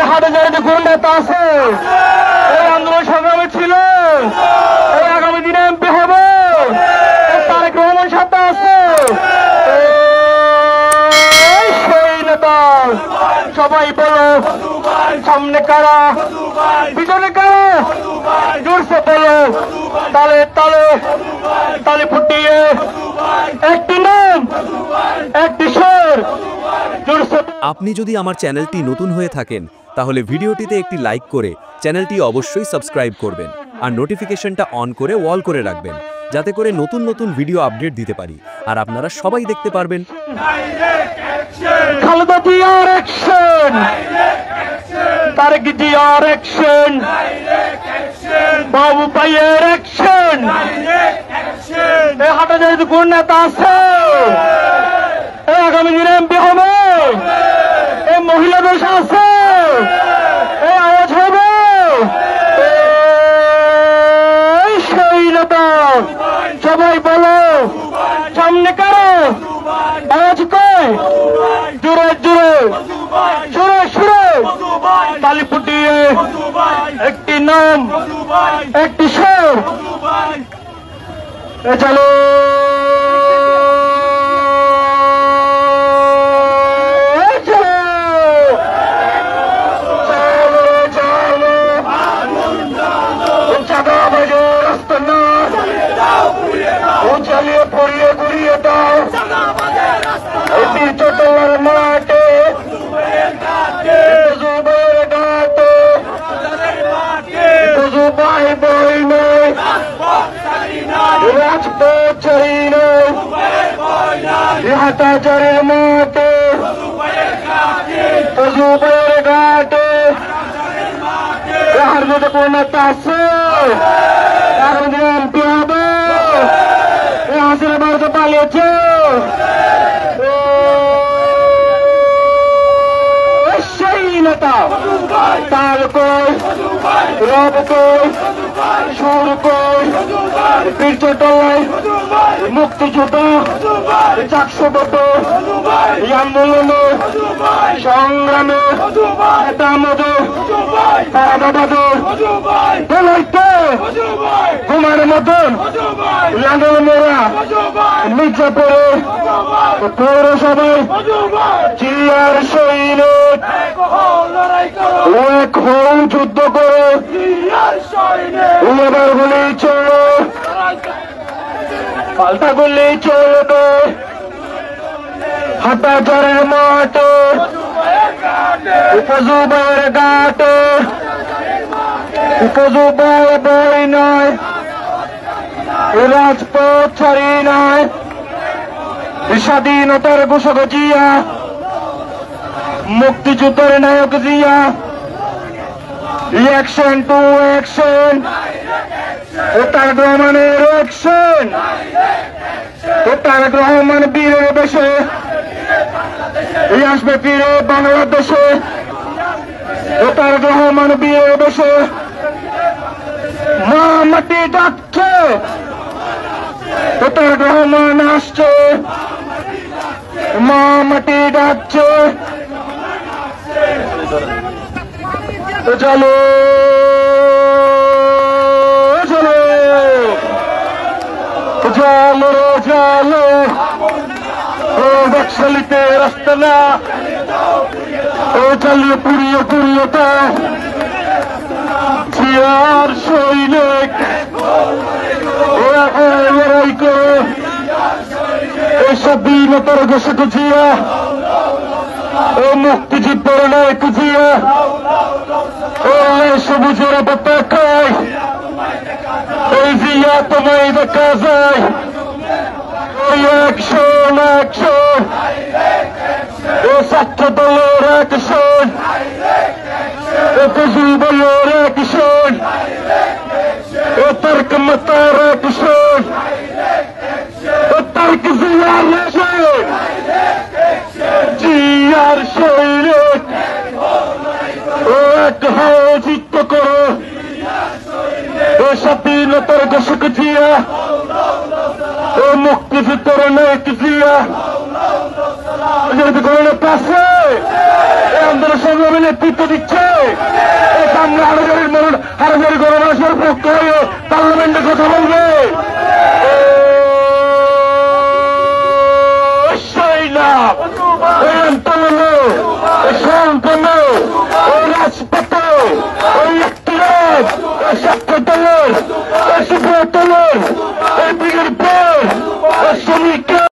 হাটে যারা কোন নেতা আছে এই আন্দোলন সংগ্রামে ছিল, এই আগামী দিনে এমপি হবে তারেক রহমান সাথে আছে সেই নেতা। সবাই বলো সামনে কারা, পিছনে কারা, জোরসে বলো তালে তালে তালে ফুটিয়ে একটি নাম একটি স্বর জোরসে। আপনি যদি আমার চ্যানেলটি নতুন হয়ে থাকেন তাহলে ভিডিওটিতে একটি লাইক করে চ্যানেলটি অবশ্যই সাবস্ক্রাইব করবেন আর নোটিফিকেশনটা অন করে অল করে রাখবেন, যাতে করে নতুন নতুন ভিডিও আপডেট দিতে পারি আর আপনারা সবাই দেখতে পারবেন। খালেদা জিয়ার অ্যাকশন, তারেক জিয়ার অ্যাকশন, বাবু ভাইয়ের অ্যাকশন। এই হাটে যদি কোন নেতা আছে এই আগামী দিনে এমপি হবে, এই মহিলা দেশ আছে এই আওয়াজ হবে সেই নেতা। সবাই বলো সামনে কারো আওয়াজ কয় জোরে জোরে সুরে সুরে তালি ফুটিয়ে একটি নাম একটি স্বর চলো। চালিয়ে পড়িয়ে ঘুরিয়ে দাও চট্টলার মাঠে জুবের ঘাটে জুবাই বই নয় রাজপথ ছাড়ি নয় হাটাচারের মাঠে জুবের ঘাটে আর যদি কোন নেতা আছে এখন এমপি হবে হাসিনা ভারতে পালিয়েছে সেই নেতা তাল কই রব কই সুর কই পীরচট্টলায় মুক্তিযুদ্ধ 400 বছর আন্দোলনে সংগ্রামে নেতা আমাদের তারা বাবাদের বলাইতে তোমার মতন লাঙ্গল মোড়া মির্জাপুরে পৌরসভায় জিয়ার সৈনিক এক হও যুদ্ধ করে এবার গুলি চলো পাল্টা গুলি চলবে হাটাচারের মাঠে উপজুবের ঘাটে উপজুবাই বই নয় রাজপথ ছাড়ি নয় স্বাধীনতার ঘোষক জিয়া মুক্তিযুদ্ধের নায়ক Zia action to action Tarique রহমানের অ্যাকশন তারেক রহমান বীরের বেশে আসবে ফিরে বাংলাদেশে তারেক রহমান বীরের বেশে মা মাটি ডাকছে তারেক রহমান আসছে মা মাটি ডাকছে চলো চলো চলো চলো ও বক্সলিতে রাস্তা না ও চালিয়ে পুড়িয়ে পুড়িয়ে তা জিয়ার সৈনিক লড়াই করে এই স্বাধীনতার ঘোষক জিয়া ও মুক্তিযুদ্ধের নায়ক জিয়া ও সবুজের পতাকায় এই জিয়া তোমায় দেখা যায় অ্যাকশন অ্যাকশন ও ছাত্র দলের অ্যাকশন ও যুবলীগের অ্যাকশন ও তারেক মাতার অ্যাকশন ও তারেক জিয়ার অ্যাকশন জিয়ার সৈনিক ও এক হও যুদ্ধ করো ও স্বাধীনতার ঘোষক জিয়া ও মুক্তিযুদ্ধের নায়ক জিয়া যদি কোনো পাশে সংগ্রামে নেতৃত্ব দিচ্ছে, এই সামনে হাজার গণমানুষের পক্ষ হয়ে পার্লামেন্টে কথা বলবে। ওই আন্দোলনে সম্পন্ন ওই রাজপথে ওই ব্যক্তিরাজ ওই ছাত্রদলের ওই যুবদলের ওই ব্রিগেড শ্রমিক